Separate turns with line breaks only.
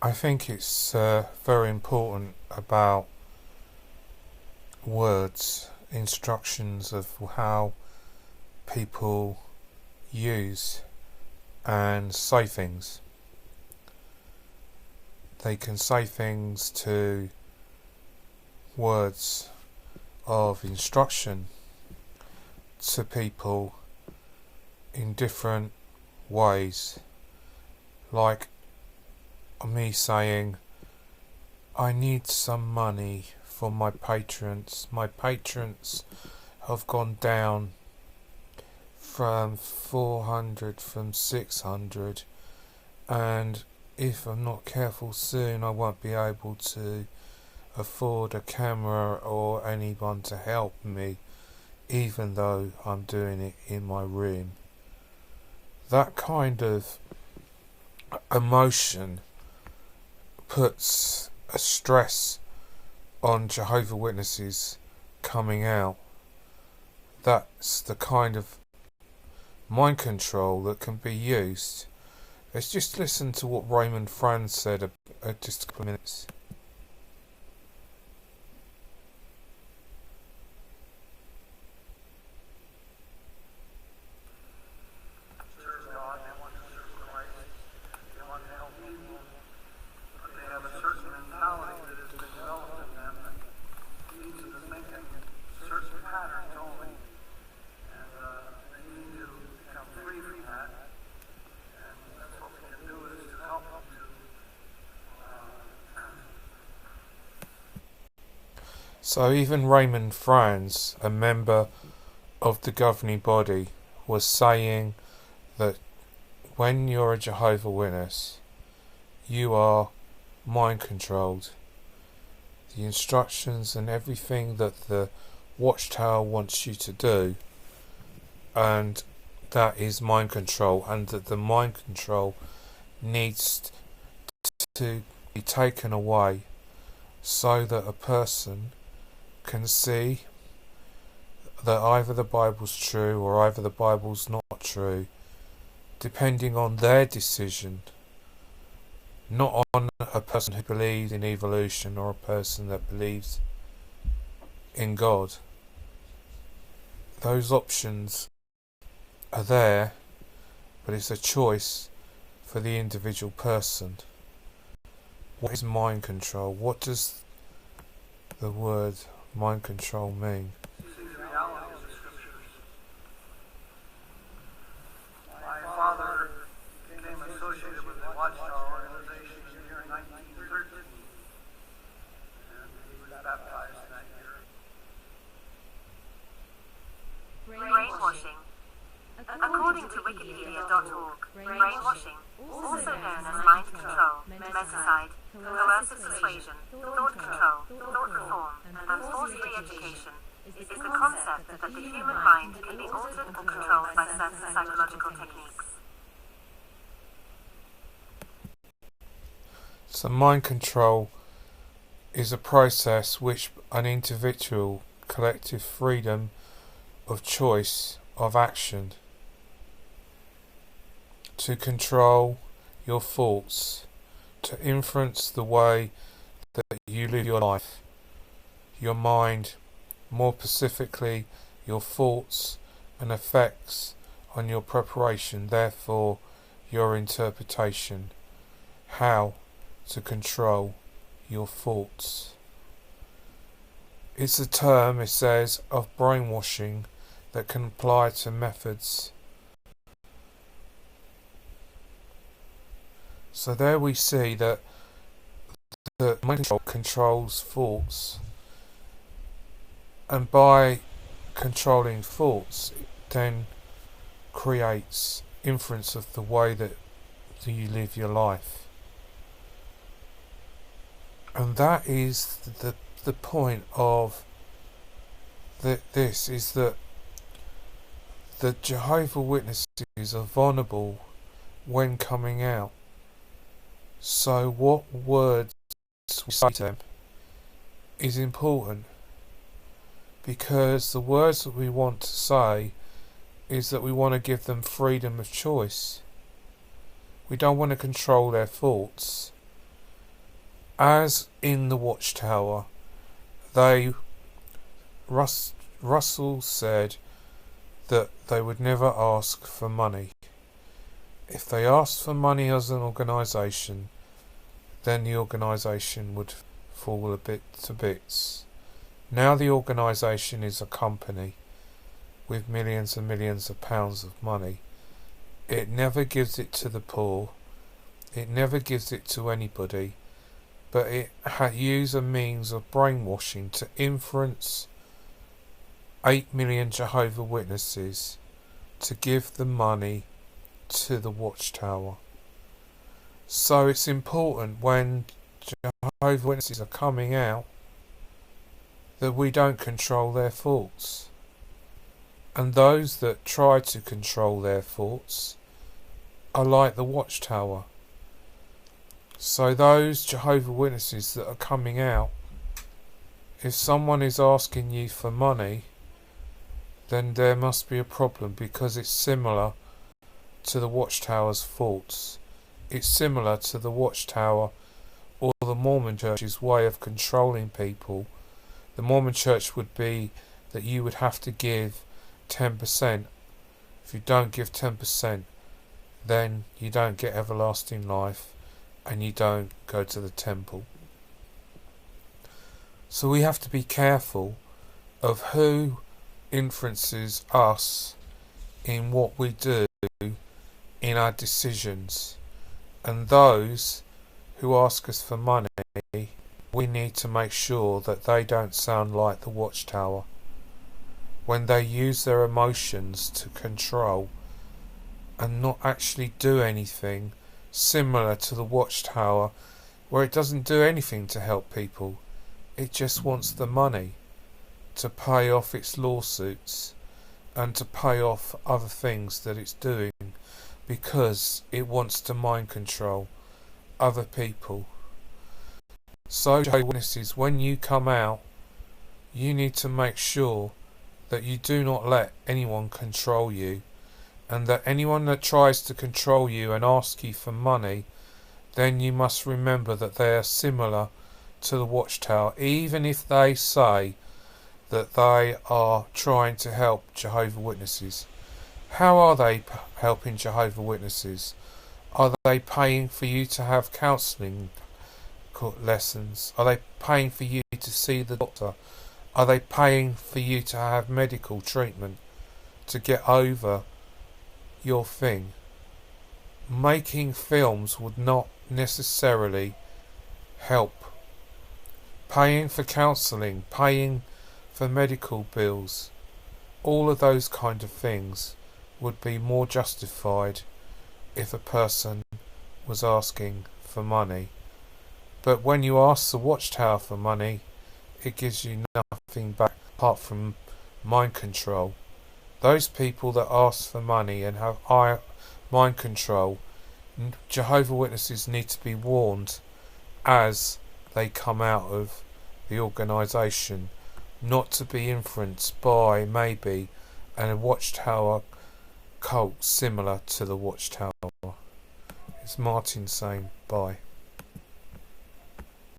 I think it's very important about words, instructions of how people use and say things. They can say things to words of instruction to people in different ways, like me saying, I need some money for my patrons. My patrons have gone down from 400 from 600, and if I'm not careful soon I won't be able to afford a camera or anyone to help me, even though I'm doing it in my room. That kind of emotion puts a stress on Jehovah Witnesses coming out. That's the kind of mind control that can be used. Let's just listen to what Raymond Franz said just a couple of minutes. So even Raymond Franz, a member of the governing body, was saying that when you're a Jehovah Witness, you are mind controlled. The instructions and everything that the Watchtower wants you to do, and that is mind control, and that the mind control needs to be taken away so that a person can see that either the Bible's true or either the Bible's not true, depending on their decision, not on a person who believes in evolution or a person that believes in God. Those options are there, but it's a choice for the individual person. What is mind control? What does the word mind control mean?
My father became associated with the Watchtower organization in the year 1913, and he was baptized in that year.
Brainwashing. According to Wikipedia.org, brainwashing, also known as mind control, menticide, coercive persuasion, thought control, thought reform, and forced re-education, is the concept that the human mind can be altered or controlled by certain psychological techniques.
So mind control is a process which an individual collective freedom of choice of action to control your thoughts, to influence the way that you live your life, your mind, more specifically your thoughts and effects on your preparation, therefore your interpretation, how to control your thoughts. It's a term, it says, of brainwashing that can apply to methods. So there we see that the mind control controls thoughts, and by controlling thoughts it then creates inference of the way that you live your life. And that is the point of this, is that the Jehovah Witnesses are vulnerable when coming out. So what words we say to them is important, because the words that we want to say is that we want to give them freedom of choice. We don't want to control their thoughts. As in the Watchtower, Russell said that they would never ask for money. If they asked for money as an organisation, then the organisation would fall a bit to bits. Now the organisation is a company with millions and millions of pounds of money. It never gives it to the poor. It never gives it to anybody. But it uses a means of brainwashing to influence 8 million Jehovah Witnesses to give the money to the Watchtower. So it's important when Jehovah Witnesses are coming out that we don't control their thoughts. And those that try to control their thoughts are like the Watchtower. So those Jehovah Witnesses that are coming out, if someone is asking you for money, then there must be a problem, because it's similar to the Watchtower's thoughts. It's similar to the Watchtower or the Mormon Church's way of controlling people. The Mormon Church would be that you would have to give 10%. If you don't give 10%, then you don't get everlasting life and you don't go to the temple. So we have to be careful of who influences us in what we do, in our decisions. And those who ask us for money, we need to make sure that they don't sound like the Watchtower. When they use their emotions to control and not actually do anything, similar to the Watchtower, where it doesn't do anything to help people. It just wants the money to pay off its lawsuits and to pay off other things that it's doing, because it wants to mind control other people. So, Jehovah's Witnesses, when you come out, you need to make sure that you do not let anyone control you, and that anyone that tries to control you and ask you for money, then you must remember that they are similar to the Watchtower, even if they say that they are trying to help Jehovah's Witnesses. How are they helping Jehovah's Witnesses? Are they paying for you to have counselling lessons? Are they paying for you to see the doctor? Are they paying for you to have medical treatment to get over your thing? Making films would not necessarily help. Paying for counselling, paying for medical bills, all of those kind of things would be more justified if a person was asking for money. But when you ask the Watchtower for money, it gives you nothing back apart from mind control. Those people that ask for money and have mind control, Jehovah's Witnesses need to be warned as they come out of the organisation, not to be influenced by maybe a Watchtower cult similar to the Watchtower. It's Martin saying bye.